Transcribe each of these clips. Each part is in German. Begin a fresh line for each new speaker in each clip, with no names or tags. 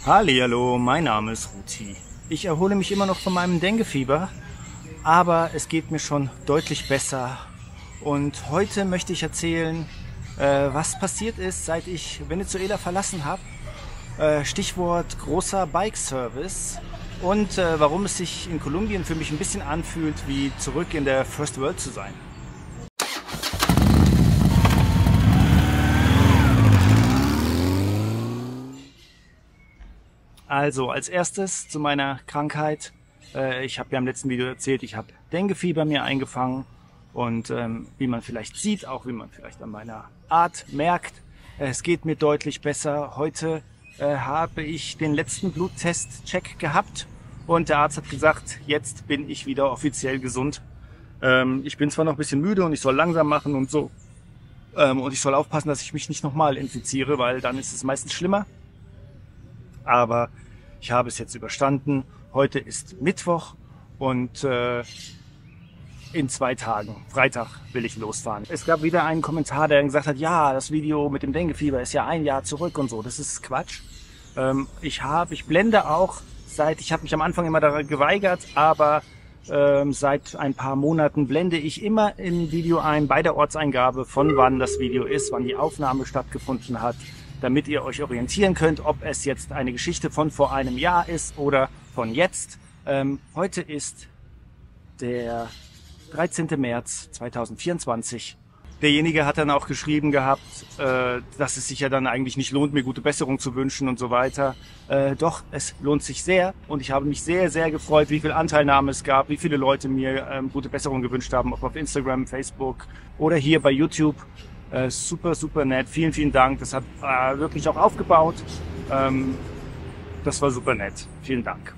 Hallihallo, mein Name ist Ruti. Ich erhole mich immer noch von meinem Denguefieber, aber es geht mir schon deutlich besser. Und heute möchte ich erzählen, was passiert ist, seit ich Venezuela verlassen habe. Stichwort großer Bike-Service und warum es sich in Kolumbien für mich ein bisschen anfühlt, wie zurück in der First World zu sein. Also als erstes zu meiner Krankheit. Ich habe ja im letzten Video erzählt, ich habe Denguefieber mir eingefangen und wie man vielleicht sieht, auch wie man vielleicht an meiner Art merkt, es geht mir deutlich besser. Heute habe ich den letzten Bluttest-Check gehabt und der Arzt hat gesagt, jetzt bin ich wieder offiziell gesund. Ich bin zwar noch ein bisschen müde und ich soll langsam machen und so und ich soll aufpassen, dass ich mich nicht nochmal infiziere, weil dann ist es meistens schlimmer. Aber ich habe es jetzt überstanden. Heute ist Mittwoch und in 2 Tagen, Freitag, will ich losfahren. Es gab wieder einen Kommentar, der gesagt hat, ja, das Video mit dem Denguefieber ist ja 1 Jahr zurück und so. Das ist Quatsch. Ich blende auch ich habe mich am Anfang immer daran geweigert, aber seit ein paar Monaten blende ich immer im Video ein, bei der Ortseingabe, von wann das Video ist, wann die Aufnahme stattgefunden hat, damit ihr euch orientieren könnt, ob es jetzt eine Geschichte von vor einem Jahr ist oder von jetzt. Heute ist der 13. März 2024. Derjenige hat dann auch geschrieben gehabt, dass es sich ja dann eigentlich nicht lohnt, mir gute Besserung zu wünschen und so weiter. Doch, es lohnt sich sehr und ich habe mich sehr, sehr gefreut, wie viel Anteilnahme es gab, wie viele Leute mir gute Besserung gewünscht haben, ob auf Instagram, Facebook oder hier bei YouTube. Super, super nett. Vielen, vielen Dank. Das hat wirklich auch aufgebaut. Das war super nett. Vielen Dank.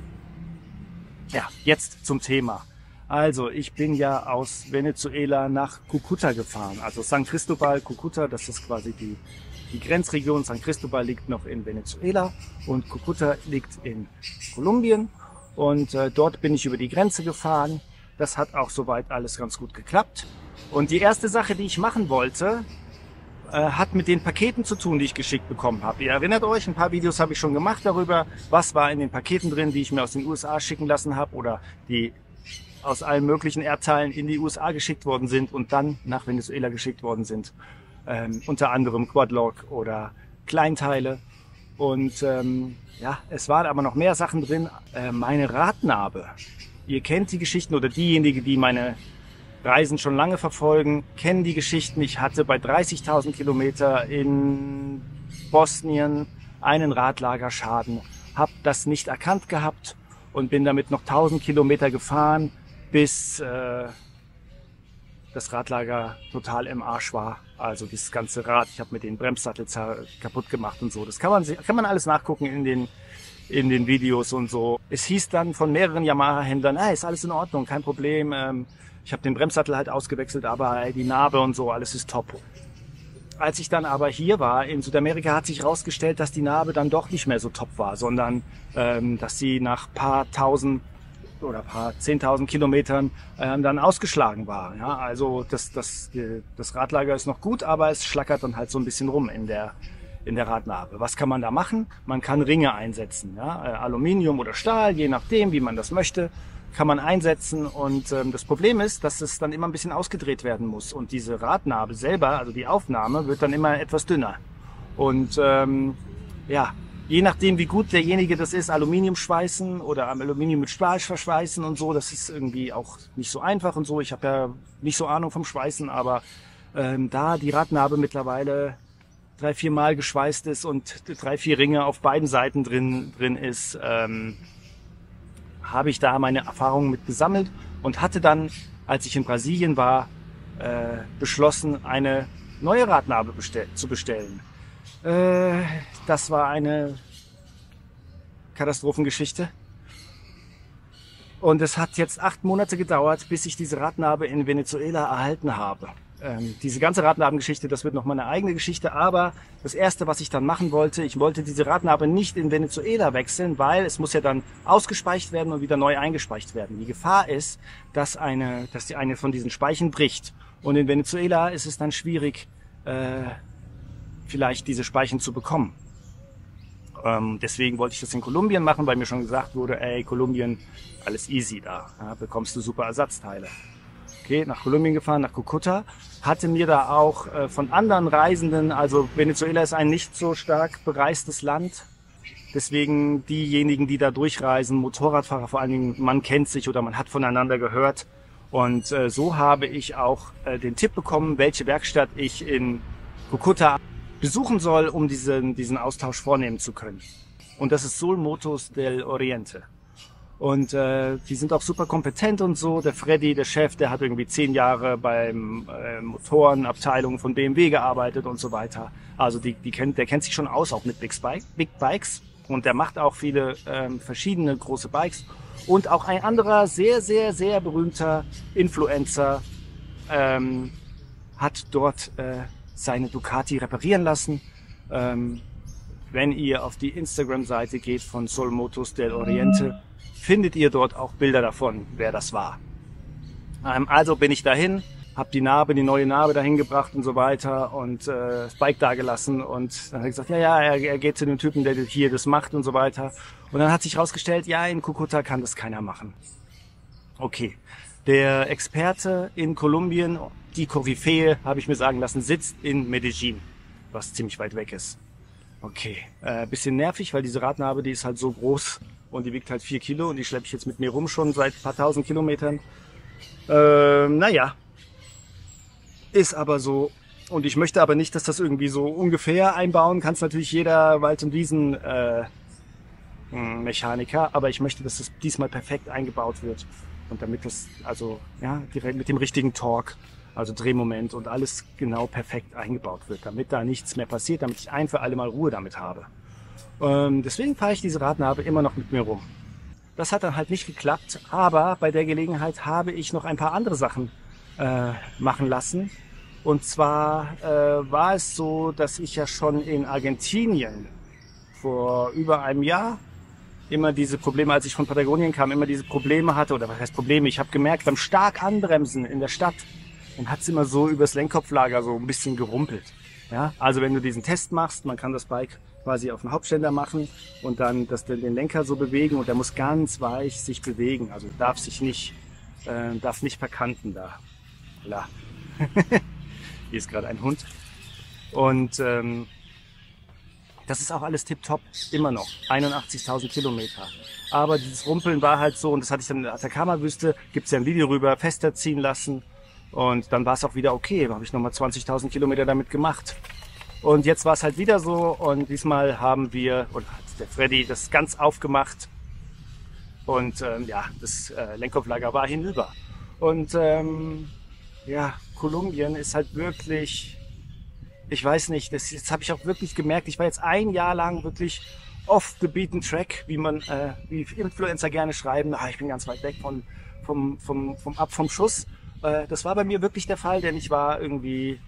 Ja, jetzt zum Thema. Also, ich bin ja aus Venezuela nach Cúcuta gefahren. Also San Cristóbal, Cúcuta, das ist quasi die Grenzregion. San Cristóbal liegt noch in Venezuela und Cúcuta liegt in Kolumbien. Und dort bin ich über die Grenze gefahren. Das hat auch soweit alles ganz gut geklappt. Und die erste Sache, die ich machen wollte, hat mit den Paketen zu tun, die ich geschickt bekommen habe. Ihr erinnert euch, ein paar Videos habe ich schon gemacht darüber, was war in den Paketen drin, die ich mir aus den USA schicken lassen habe oder die aus allen möglichen Erdteilen in die USA geschickt worden sind und dann nach Venezuela geschickt worden sind. Unter anderem Quadlock oder Kleinteile. Und ja, es waren aber noch mehr Sachen drin. Meine Radnabe. Ihr kennt die Geschichten oder diejenigen, die meine Reisen schon lange verfolgen, kennen die Geschichten. Ich hatte bei 30.000 Kilometer in Bosnien einen Radlagerschaden, habe das nicht erkannt gehabt und bin damit noch 1.000 Kilometer gefahren, bis das Radlager total im Arsch war. Also das ganze Rad, ich habe mir den Bremssattel kaputt gemacht und so. Das kann man alles nachgucken in den Videos und so. Es hieß dann von mehreren Yamaha-Händlern, ist alles in Ordnung, kein Problem. Ich habe den Bremssattel halt ausgewechselt, aber die Narbe und so, alles ist top. Als ich dann aber hier war, in Südamerika, hat sich herausgestellt, dass die Narbe dann doch nicht mehr so top war, sondern dass sie nach paar 10.000 Kilometern dann ausgeschlagen war. Ja, also das Radlager ist noch gut, aber es schlackert dann halt so ein bisschen rum in der Radnabe. Was kann man da machen? Man kann Ringe einsetzen, ja? Aluminium oder Stahl, je nachdem, wie man das möchte, kann man einsetzen. Und das Problem ist, dass es dann immer ein bisschen ausgedreht werden muss. Und diese Radnabe selber, also die Aufnahme, wird dann immer etwas dünner. Und ja, je nachdem, wie gut derjenige das ist, Aluminium schweißen oder Aluminium mit Stahl verschweißen und so, das ist irgendwie auch nicht so einfach und so. Ich habe ja nicht so Ahnung vom Schweißen, aber da die Radnabe mittlerweile 3-4 Mal geschweißt ist und 3-4 Ringe auf beiden Seiten drin ist, habe ich da meine Erfahrungen mit gesammelt und hatte dann, als ich in Brasilien war, beschlossen, eine neue Radnabe zu bestellen. Das war eine Katastrophengeschichte. Und es hat jetzt 8 Monate gedauert, bis ich diese Radnabe in Venezuela erhalten habe. Diese ganze Radnabengeschichte, das wird noch mal eine eigene Geschichte, aber das erste, was ich dann machen wollte, ich wollte diese Radnabe nicht in Venezuela wechseln, weil es muss ja dann ausgespeicht werden und wieder neu eingespeicht werden. Die Gefahr ist, dass eine von diesen Speichen bricht. Und in Venezuela ist es dann schwierig, vielleicht diese Speichen zu bekommen. Deswegen wollte ich das in Kolumbien machen, weil mir schon gesagt wurde, ey, Kolumbien, alles easy da, ja, bekommst du super Ersatzteile. Okay, nach Kolumbien gefahren, nach Cúcuta, hatte mir da auch von anderen Reisenden, also Venezuela ist ein nicht so stark bereistes Land, deswegen diejenigen, die da durchreisen, Motorradfahrer vor allen Dingen, man kennt sich oder man hat voneinander gehört. Und so habe ich auch den Tipp bekommen, welche Werkstatt ich in Cúcuta besuchen soll, um diesen Austausch vornehmen zu können. Und das ist Solmotos del Oriente. Und die sind auch super kompetent und so. Der Freddy, der Chef, der hat irgendwie 10 Jahre beim Motorenabteilung von BMW gearbeitet und so weiter. Also der kennt sich schon aus, auch mit Big Bikes. Und der macht auch viele verschiedene große Bikes. Und auch ein anderer sehr, sehr, sehr berühmter Influencer hat dort seine Ducati reparieren lassen. Wenn ihr auf die Instagram-Seite geht von Solmotos del Oriente, findet ihr dort auch Bilder davon, wer das war. Also bin ich dahin, habe die neue Narbe dahin gebracht und so weiter und das Bike da gelassen und dann hat er gesagt, ja, er geht zu dem Typen, der hier das macht und so weiter. Und dann hat sich herausgestellt, ja, in Cúcuta kann das keiner machen. Okay, der Experte in Kolumbien, die Koryphäe, habe ich mir sagen lassen, sitzt in Medellin, was ziemlich weit weg ist. Okay, bisschen nervig, weil diese Radnabe, die ist halt so groß und die wiegt halt 4 Kilo und die schleppe ich jetzt mit mir rum schon seit ein paar tausend Kilometern. Naja, ist aber so. Und ich möchte aber nicht, dass das irgendwie so ungefähr einbauen. Kann es natürlich jeder Wald- und Wiesen Mechaniker, aber ich möchte, dass das diesmal perfekt eingebaut wird. Und damit das, also ja, direkt mit dem richtigen Torque, also Drehmoment und alles genau perfekt eingebaut wird, damit da nichts mehr passiert, damit ich ein für alle Mal Ruhe damit habe. Deswegen fahre ich diese Radnabe immer noch mit mir rum. Das hat dann halt nicht geklappt, aber bei der Gelegenheit habe ich noch ein paar andere Sachen machen lassen. Und zwar war es so, dass ich ja schon in Argentinien vor über einem Jahr immer diese Probleme, als ich von Patagonien kam, immer diese Probleme hatte, oder was heißt Probleme? Ich habe gemerkt, beim stark Anbremsen in der Stadt, dann hat es immer so übers Lenkkopflager so ein bisschen gerumpelt. Ja? Also wenn du diesen Test machst, man kann das Bike quasi auf den Hauptständer machen und dann den Lenker so bewegen und der muss ganz weich sich bewegen, also darf nicht verkanten da. La. Hier ist gerade ein Hund. Und das ist auch alles tipptopp, immer noch. 81.000 Kilometer. Aber dieses Rumpeln war halt so, und das hatte ich dann in der Atacama-Wüste, gibt es ja ein Video rüber, fester ziehen lassen. Und dann war es auch wieder okay. Da habe ich nochmal 20.000 Kilometer damit gemacht. Und jetzt war es halt wieder so. Und diesmal haben wir, oder hat der Freddy das ganz aufgemacht. Und ja, das Lenkkopflager war hinüber. Und ja, Kolumbien ist halt wirklich, ich weiß nicht, jetzt habe ich auch wirklich gemerkt, ich war jetzt ein Jahr lang wirklich off the beaten track, wie Influencer gerne schreiben, ich bin ganz weit weg vom Schuss. Das war bei mir wirklich der Fall, denn ich war irgendwie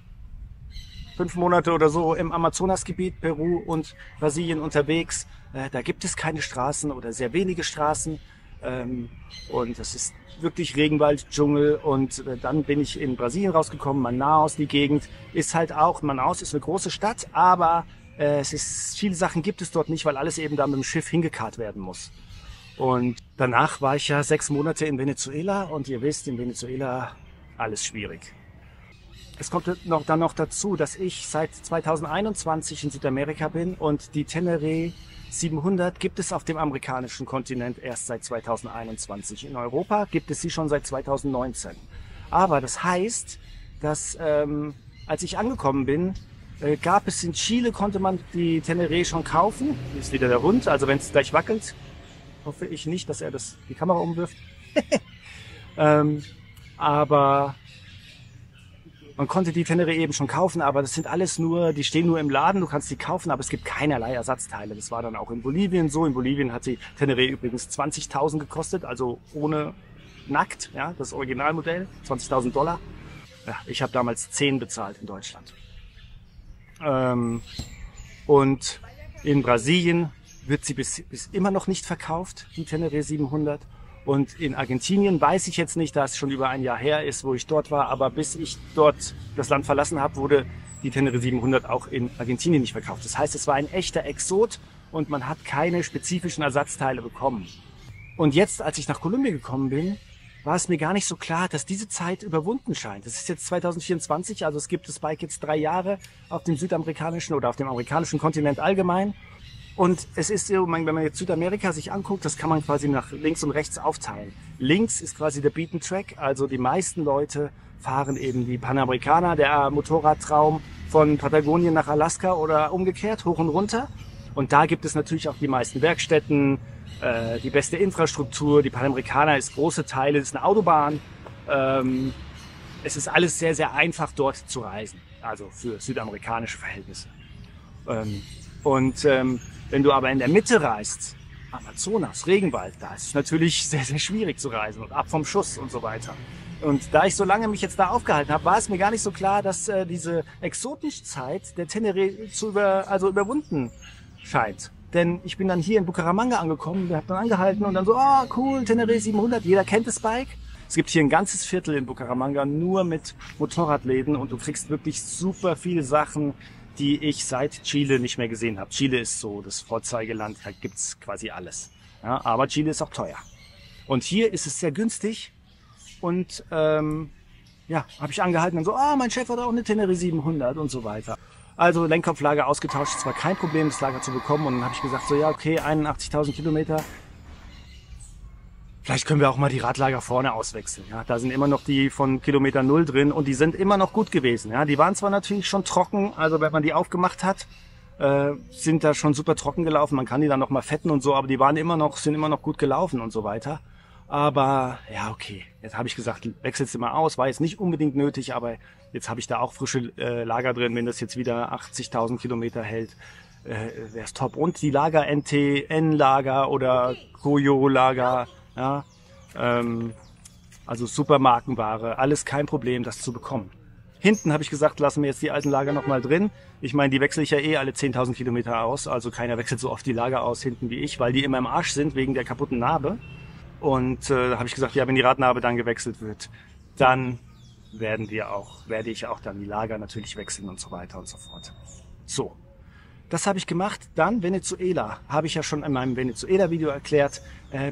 5 Monate oder so im Amazonasgebiet, Peru und Brasilien unterwegs. Da gibt es keine Straßen oder sehr wenige Straßen. Und das ist wirklich Regenwald, Dschungel und dann bin ich in Brasilien rausgekommen, Manaus, die Gegend ist halt auch, Manaus ist eine große Stadt, aber viele Sachen gibt es dort nicht, weil alles eben da mit dem Schiff hingekarrt werden muss. Und danach war ich ja 6 Monate in Venezuela und ihr wisst, in Venezuela alles schwierig. Es kommt dann noch dazu, dass ich seit 2021 in Südamerika bin und die Tenere 700 gibt es auf dem amerikanischen Kontinent erst seit 2021. In Europa gibt es sie schon seit 2019. Aber das heißt, dass als ich angekommen bin, gab es in Chile, konnte man die Tenere schon kaufen. Hier ist wieder der Hund, also wenn es gleich wackelt, hoffe ich nicht, dass er die Kamera umwirft. Aber man konnte die Tenere eben schon kaufen, aber das sind alles die stehen nur im Laden, du kannst die kaufen, aber es gibt keinerlei Ersatzteile. Das war dann auch in Bolivien so. In Bolivien hat die Tenere übrigens 20.000 gekostet, also ohne nackt, ja, das Originalmodell, $20.000. Ja, ich habe damals 10 bezahlt in Deutschland. Und in Brasilien wird sie bis immer noch nicht verkauft, die Tenere 700. Und in Argentinien weiß ich jetzt nicht, da es schon über ein Jahr her ist, wo ich dort war, aber bis ich dort das Land verlassen habe, wurde die Tenere 700 auch in Argentinien nicht verkauft. Das heißt, es war ein echter Exot und man hat keine spezifischen Ersatzteile bekommen. Und jetzt, als ich nach Kolumbien gekommen bin, war es mir gar nicht so klar, dass diese Zeit überwunden scheint. Es ist jetzt 2024, also es gibt das Bike jetzt 3 Jahre auf dem südamerikanischen oder auf dem amerikanischen Kontinent allgemein. Und es ist so, wenn man jetzt Südamerika sich anguckt, das kann man quasi nach links und rechts aufteilen. Links ist quasi der Beaten Track, also die meisten Leute fahren eben die Panamericana, der Motorradtraum von Patagonien nach Alaska oder umgekehrt, hoch und runter. Und da gibt es natürlich auch die meisten Werkstätten, die beste Infrastruktur. Die Panamericana ist große Teile, ist eine Autobahn. Es ist alles sehr, sehr einfach dort zu reisen, also für südamerikanische Verhältnisse. Wenn du aber in der Mitte reist, Amazonas, Regenwald, da ist es natürlich sehr, sehr schwierig zu reisen und ab vom Schuss und so weiter. Und da ich so lange mich jetzt da aufgehalten habe, war es mir gar nicht so klar, dass diese exotische Zeit der Teneré überwunden scheint. Denn ich bin dann hier in Bucaramanga angekommen, wir haben dann angehalten und dann so, cool, Teneré 700, jeder kennt das Bike. Es gibt hier ein ganzes Viertel in Bucaramanga nur mit Motorradläden und du kriegst wirklich super viele Sachen, die ich seit Chile nicht mehr gesehen habe. Chile ist so das Vorzeigeland, da gibt's quasi alles. Ja, aber Chile ist auch teuer. Und hier ist es sehr günstig und habe ich angehalten und so, mein Chef hat auch eine Teneré 700 und so weiter. Also Lenkkopflager ausgetauscht, es war kein Problem, das Lager zu bekommen. Und dann habe ich gesagt, so ja, okay, 81.000 Kilometer. Vielleicht können wir auch mal die Radlager vorne auswechseln. Ja, da sind immer noch die von Kilometer 0 drin und die sind immer noch gut gewesen. Ja, die waren zwar natürlich schon trocken, also wenn man die aufgemacht hat, sind da schon super trocken gelaufen. Man kann die dann noch mal fetten und so, aber die sind immer noch gut gelaufen und so weiter. Aber ja, okay, jetzt habe ich gesagt, wechselst du mal aus, war jetzt nicht unbedingt nötig, aber jetzt habe ich da auch frische Lager drin, wenn das jetzt wieder 80.000 Kilometer hält, wäre es top. Und die Lager NT-N-Lager oder Koyo-Lager, ja, also Supermarkenware, alles kein Problem, das zu bekommen. Hinten habe ich gesagt, lassen wir jetzt die alten Lager nochmal drin. Ich meine, die wechsle ich ja alle 10.000 Kilometer aus, also keiner wechselt so oft die Lager aus hinten wie ich, weil die immer im Arsch sind wegen der kaputten Narbe. Und da habe ich gesagt, ja, wenn die Radnabe dann gewechselt wird, dann werde ich auch dann die Lager natürlich wechseln und so weiter und so fort. So, das habe ich gemacht. Dann Venezuela, habe ich ja schon in meinem Venezuela-Video erklärt.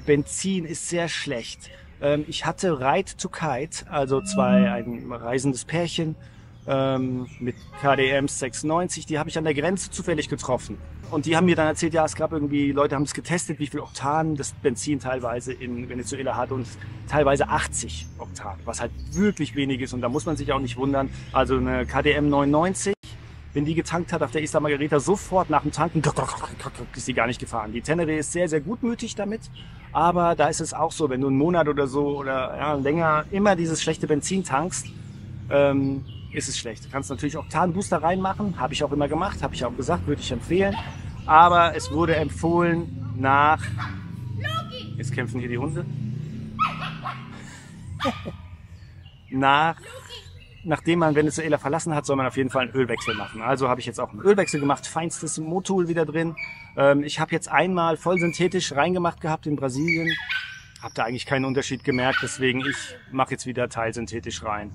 Benzin ist sehr schlecht. Ich hatte Ride to Kite, also ein reisendes Pärchen mit KDMs 96, die habe ich an der Grenze zufällig getroffen. Und die haben mir dann erzählt, ja, es gab irgendwie, Leute haben es getestet, wie viel Oktan das Benzin teilweise in Venezuela hat und teilweise 80 Oktan, was halt wirklich wenig ist und da muss man sich auch nicht wundern. Also eine KDM 99, wenn die getankt hat auf der Isla Margarita, sofort nach dem Tanken ist sie gar nicht gefahren. Die Teneré ist sehr, sehr gutmütig damit, aber da ist es auch so, wenn du einen Monat oder so oder ja, länger immer dieses schlechte Benzin tankst, ist es schlecht. Du kannst natürlich Oktanbooster reinmachen, habe ich auch immer gemacht, habe ich auch gesagt, würde ich empfehlen. Aber es wurde empfohlen jetzt kämpfen hier die Hunde, nachdem man Venezuela verlassen hat, soll man auf jeden Fall einen Ölwechsel machen. Also habe ich jetzt auch einen Ölwechsel gemacht, feinstes Motul wieder drin. Ich habe jetzt einmal voll synthetisch reingemacht gehabt in Brasilien, habe da eigentlich keinen Unterschied gemerkt, deswegen ich mache jetzt wieder teilsynthetisch rein.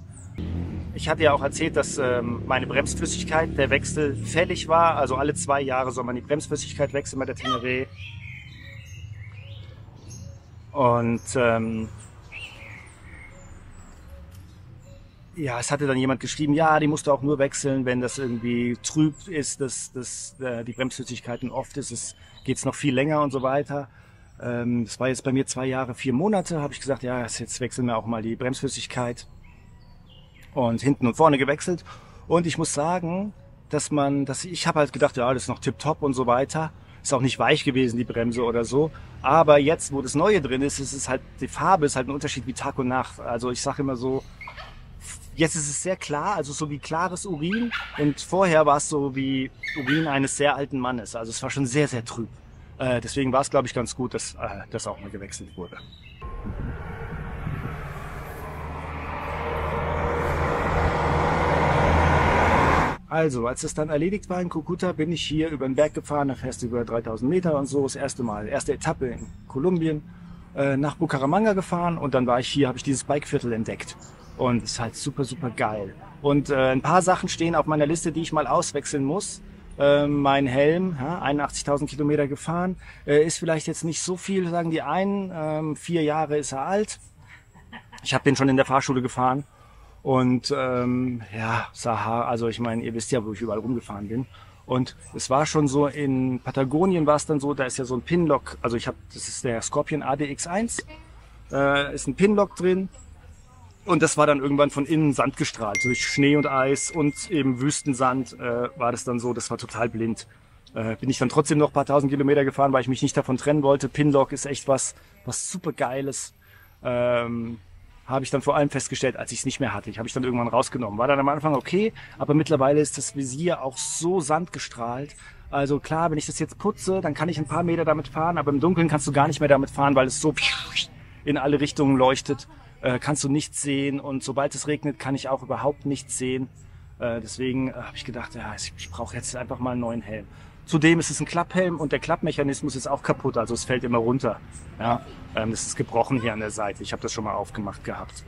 Ich hatte ja auch erzählt, dass meine Bremsflüssigkeit, der Wechsel fällig war. Also alle 2 Jahre soll man die Bremsflüssigkeit wechseln bei der Teneré. Und es hatte dann jemand geschrieben, ja, die musst du auch nur wechseln, wenn das irgendwie trüb ist, dass die Bremsflüssigkeiten oft ist, geht's noch viel länger und so weiter. Das war jetzt bei mir 2 Jahre, 4 Monate, habe ich gesagt, ja, jetzt wechseln wir auch mal die Bremsflüssigkeit. Und hinten und vorne gewechselt. Und ich muss sagen, ich habe halt gedacht, ja, das ist noch tipptopp und so weiter. Ist auch nicht weich gewesen, die Bremse oder so. Aber jetzt, wo das Neue drin ist, die Farbe ist halt ein Unterschied wie Tag und Nacht. Also ich sage immer so, jetzt ist es sehr klar, also so wie klares Urin. Und vorher war es so wie Urin eines sehr alten Mannes. Also es war schon sehr, sehr trüb. Deswegen war es, glaube ich, ganz gut, dass das auch mal gewechselt wurde. Also, als es dann erledigt war in Cúcuta, bin ich hier über den Berg gefahren, da fährst du über 3000 Meter und so, das erste Etappe in Kolumbien, nach Bucaramanga gefahren und dann war ich hier, habe ich dieses Bikeviertel entdeckt und es ist halt super, super geil. Und ein paar Sachen stehen auf meiner Liste, die ich mal auswechseln muss Mein Helm, ja, 81.000 Kilometer gefahren, ist vielleicht jetzt nicht so viel, sagen die einen. 4 Jahre ist er alt. Ich habe den schon in der Fahrschule gefahren. Und ja, Sahara, also ich meine, ihr wisst ja, wo ich überall rumgefahren bin. Und es war schon so, in Patagonien war es dann so, da ist ja so ein Pinlock, also das ist der Scorpion ADX1, ist ein Pinlock drin. Und das war dann irgendwann von innen Sand gestrahlt, durch Schnee und Eis und eben Wüstensand war das dann so, das war total blind. Bin ich dann trotzdem noch ein paar tausend Kilometer gefahren, weil ich mich nicht davon trennen wollte. Pinlock ist echt was super Geiles. Habe ich dann vor allem festgestellt, als ich es nicht mehr hatte. Habe ich dann irgendwann rausgenommen. War dann am Anfang okay, aber mittlerweile ist das Visier auch so sandgestrahlt. Also klar, wenn ich das jetzt putze, dann kann ich ein paar Meter damit fahren, aber im Dunkeln kannst du gar nicht mehr damit fahren, weil es so in alle Richtungen leuchtet. Kannst du nichts sehen und sobald es regnet, kann ich auch überhaupt nichts sehen. Deswegen habe ich gedacht, ja, ich brauche jetzt einfach mal einen neuen Helm. Zudem ist es ein Klapphelm und der Klappmechanismus ist auch kaputt, also es fällt immer runter. Ja, das ist gebrochen hier an der Seite. Ich habe das schon mal aufgemacht gehabt.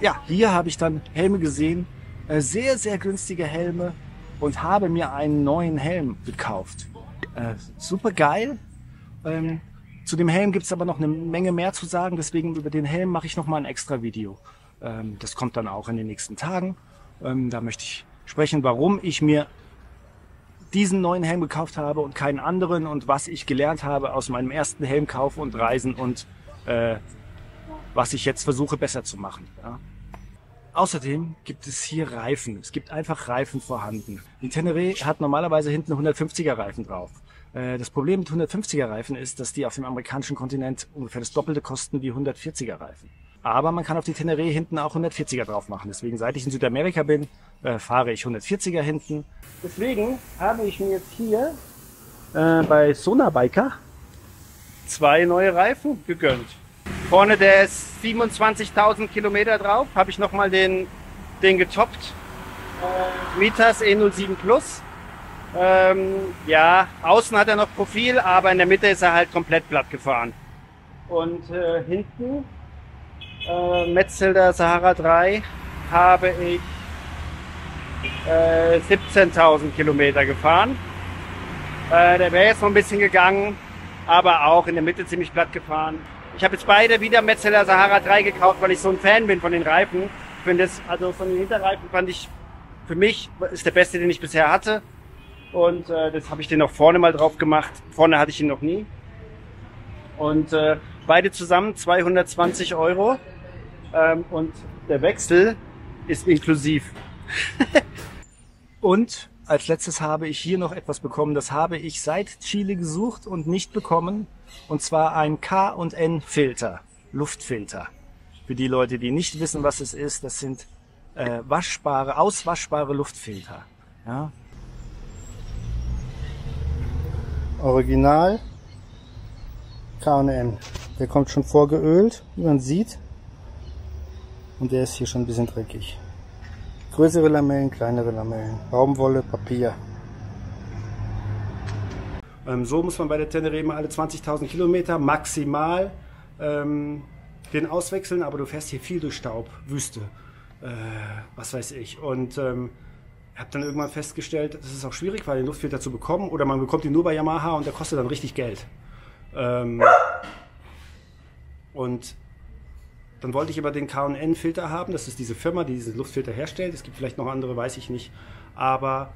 Ja, hier habe ich dann Helme gesehen, sehr, sehr günstige Helme und habe mir einen neuen Helm gekauft. Super geil. Zu dem Helm gibt es aber noch eine Menge mehr zu sagen, deswegen über den Helm mache ich noch mal ein extra Video. Das kommt dann auch in den nächsten Tagen. Da möchte ich sprechen, warum ich mir diesen neuen Helm gekauft habe und keinen anderen und was ich gelernt habe aus meinem ersten Helmkauf und Reisen und was ich jetzt versuche besser zu machen. Ja. Außerdem gibt es hier Reifen. Es gibt einfach Reifen vorhanden. Die Tenere hat normalerweise hinten 150er Reifen drauf. Das Problem mit 150er Reifen ist, dass die auf dem amerikanischen Kontinent ungefähr das Doppelte kosten wie 140er Reifen. Aber man kann auf die Tenere hinten auch 140er drauf machen. Deswegen, seit ich in Südamerika bin, fahre ich 140er hinten. Deswegen habe ich mir jetzt hier bei Sonabiker 2 neue Reifen gegönnt. Vorne der ist 27.000 Kilometer drauf. Habe ich nochmal den getoppt. Mitas E07 Plus. Ja, außen hat er noch Profil, aber in der Mitte ist er halt komplett platt gefahren. Und hinten Metzelder Sahara 3 habe ich 17.000 Kilometer gefahren. Der wäre jetzt noch ein bisschen gegangen, aber auch in der Mitte ziemlich platt gefahren. Ich habe jetzt beide wieder Metzelder Sahara 3 gekauft, weil ich so ein Fan bin von den Reifen. Ich finde das, also von den Hinterreifen fand ich, für mich ist der beste, den ich bisher hatte. Und das habe ich den auch vorne mal drauf gemacht. Vorne hatte ich ihn noch nie. Und beide zusammen 220 €. Und der Wechsel ist inklusiv. Und als letztes habe ich hier noch etwas bekommen. Das habe ich seit Chile gesucht und nicht bekommen. Und zwar ein K&N Filter, Luftfilter. Für die Leute, die nicht wissen, was es ist, das sind auswaschbare Luftfilter. Ja. Original K&N. Der kommt schon vorgeölt, wie man sieht. Und der ist hier schon ein bisschen dreckig. Größere Lamellen, kleinere Lamellen. Baumwolle, Papier. So muss man bei der Tenere immer alle 20.000 Kilometer maximal den auswechseln. Aber du fährst hier viel durch Staub, Wüste, was weiß ich. Und habe dann irgendwann festgestellt, das ist auch schwierig, weil den Luftfilter zu bekommen. Oder man bekommt ihn nur bei Yamaha und der kostet dann richtig Geld. Und dann wollte ich aber den K&N Filter haben. Das ist diese Firma, die diese Luftfilter herstellt. Es gibt vielleicht noch andere, weiß ich nicht. Aber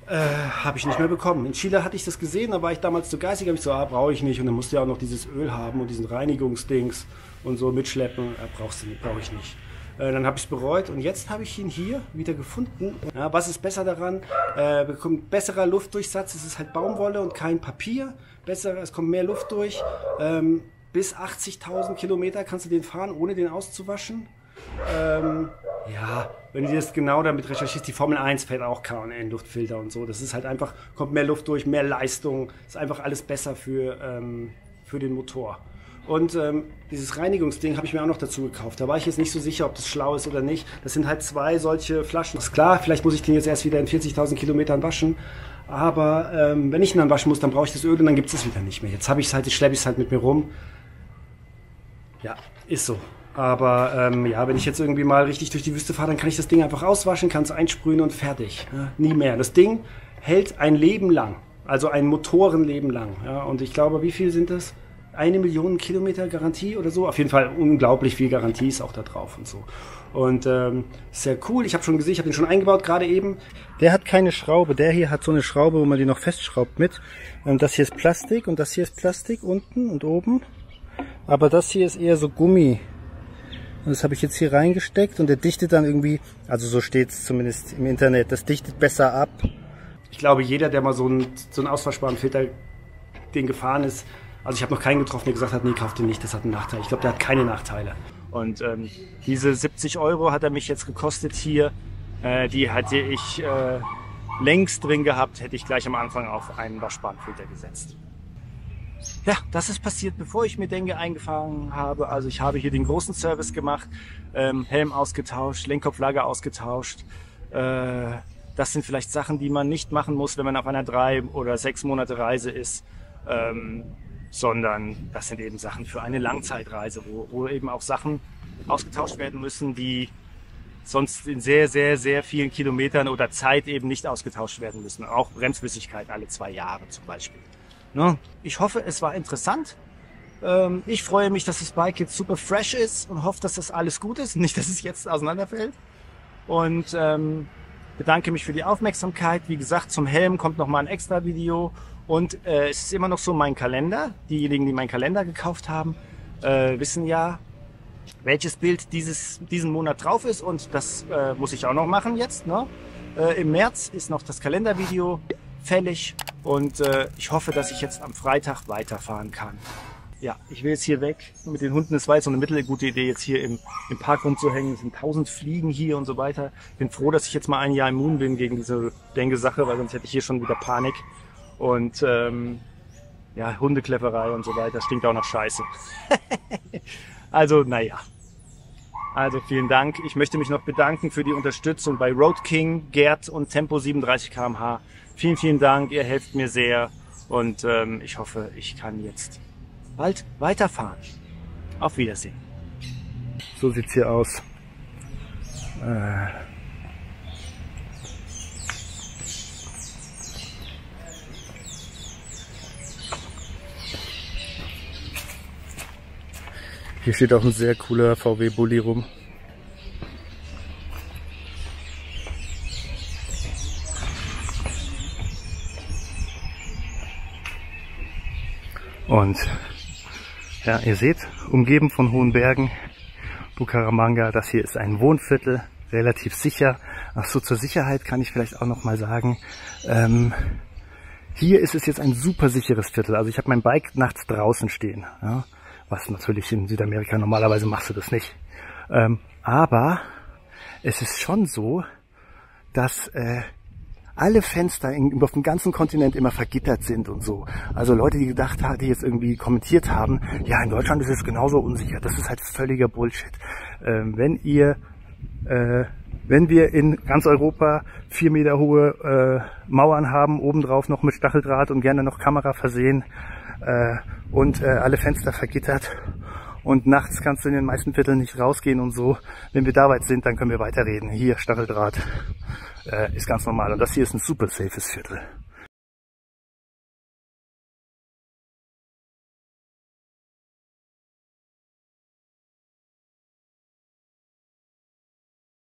habe ich nicht mehr bekommen. In Chile hatte ich das gesehen, da war ich damals zu geizig. Habe ich so, brauche ich nicht. Und dann musst du ja auch noch dieses Öl haben und diesen Reinigungsdings und so mitschleppen. Brauchst du nicht, brauche ich nicht. Dann habe ich es bereut und jetzt habe ich ihn hier wieder gefunden. Ja, was ist besser daran? Bekommt besserer Luftdurchsatz. Es ist halt Baumwolle und kein Papier. Besser, es kommt mehr Luft durch. Bis 80.000 Kilometer kannst du den fahren, ohne den auszuwaschen. Ja, wenn du das genau damit recherchierst, die Formel 1 fährt auch K&N Luftfilter und so. Das ist halt einfach, kommt mehr Luft durch, mehr Leistung. Ist einfach alles besser für den Motor. Und dieses Reinigungsding habe ich mir auch noch dazu gekauft. Da war ich jetzt nicht so sicher, ob das schlau ist oder nicht. Das sind halt 2 solche Flaschen. Ist klar, vielleicht muss ich den jetzt erst wieder in 40.000 Kilometern waschen. Aber wenn ich ihn dann waschen muss, dann brauche ich das Öl und dann gibt es es wieder nicht mehr. Jetzt habe ich es halt, schleppe ich es halt mit mir rum. Ja, ist so.
Aber ja, wenn ich jetzt irgendwie mal richtig durch die Wüste fahre, dann kann ich das Ding einfach auswaschen, kann es einsprühen und fertig. Ja, nie mehr. Das Ding hält ein Leben lang, also ein Motorenleben lang. Ja, und ich glaube, wie viel sind das? 1 Million Kilometer Garantie oder so? Auf jeden Fall unglaublich viel Garantie ist auch da drauf und so. Und sehr cool. Ich habe schon gesehen, ich habe den schon eingebaut, gerade eben. Der hat keine Schraube. Der hier hat so eine Schraube, wo man die noch festschraubt mit. Das hier ist Plastik und das hier ist Plastik unten und oben. Aber das hier ist eher so Gummi. Und das habe ich jetzt hier reingesteckt und der dichtet dann irgendwie, also so steht es zumindest im Internet, das dichtet besser ab. Ich glaube, jeder, der mal so einen auswaschbaren Filter, den gefahren ist, also ich habe noch keinen getroffen, der gesagt hat, nee, kauf den nicht, das hat einen Nachteil. Ich glaube, der hat keine Nachteile.
Und diese 70 € hat er mich jetzt gekostet hier. Die hätte ich längst drin gehabt, hätte ich gleich am Anfang auf einen waschbaren Filter gesetzt. Ja, das ist passiert, bevor ich mir Denge eingefangen habe. Also ich habe hier den großen Service gemacht, Helm ausgetauscht, Lenkkopflager ausgetauscht. Das sind vielleicht Sachen, die man nicht machen muss, wenn man auf einer 3 oder 6 Monate Reise ist, sondern das sind eben Sachen für eine Langzeitreise, wo eben auch Sachen ausgetauscht werden müssen, die sonst in sehr, sehr, sehr vielen Kilometern oder Zeit eben nicht ausgetauscht werden müssen. Auch Bremsflüssigkeit alle 2 Jahre zum Beispiel. Ich hoffe, es war interessant. Ich freue mich, dass das Bike jetzt super fresh ist und hoffe, dass das alles gut ist. Nicht, dass es jetzt auseinanderfällt. Und bedanke mich für die Aufmerksamkeit. Wie gesagt, zum Helm kommt noch mal ein extra Video. Und es ist immer noch so mein Kalender. Diejenigen, die meinen Kalender gekauft haben, wissen ja, welches Bild diesen Monat drauf ist. Und das muss ich auch noch machen jetzt. Ne? Im März ist noch das Kalendervideo fällig. Und ich hoffe, dass ich jetzt am Freitag weiterfahren kann. Ja, ich will jetzt hier weg mit den Hunden. Es war jetzt so eine mittelgute Idee, jetzt hier im Park rumzuhängen. Es sind 1000 Fliegen hier und so weiter. Bin froh, dass ich jetzt mal ein Jahr immun bin gegen diese Dengue-Sache, weil sonst hätte ich hier schon wieder Panik. Und ja, Hundekläfferei und so weiter. Stinkt auch noch scheiße. Also, naja. Also vielen Dank. Ich möchte mich noch bedanken für die Unterstützung bei Road King, Gerd und Tempo 37 km/h. Vielen, vielen Dank. Ihr helft mir sehr. Und ich hoffe, ich kann jetzt bald weiterfahren. Auf Wiedersehen.
So sieht's hier aus. Hier steht auch ein sehr cooler VW Bulli rum. Und ja, ihr seht, umgeben von hohen Bergen, Bucaramanga, das hier ist ein Wohnviertel, relativ sicher. Ach so, zur Sicherheit kann ich vielleicht auch noch mal sagen, hier ist es jetzt ein super sicheres Viertel. Also ich habe mein Bike nachts draußen stehen, ja, was natürlich in Südamerika normalerweise machst du das nicht. Aber es ist schon so, dass alle Fenster auf dem ganzen Kontinent immer vergittert sind und so. Also Leute, die gedacht haben, die jetzt irgendwie kommentiert haben, ja, in Deutschland ist es genauso unsicher. Das ist halt völliger Bullshit. Wenn wir in ganz Europa 4 Meter hohe Mauern haben, obendrauf noch mit Stacheldraht und gerne noch Kamera versehen und alle Fenster vergittert und nachts kannst du in den meisten Vierteln nicht rausgehen und so. Wenn wir da weit sind, dann können wir weiterreden. Hier Stacheldraht ist ganz normal und das hier ist ein super safes Viertel.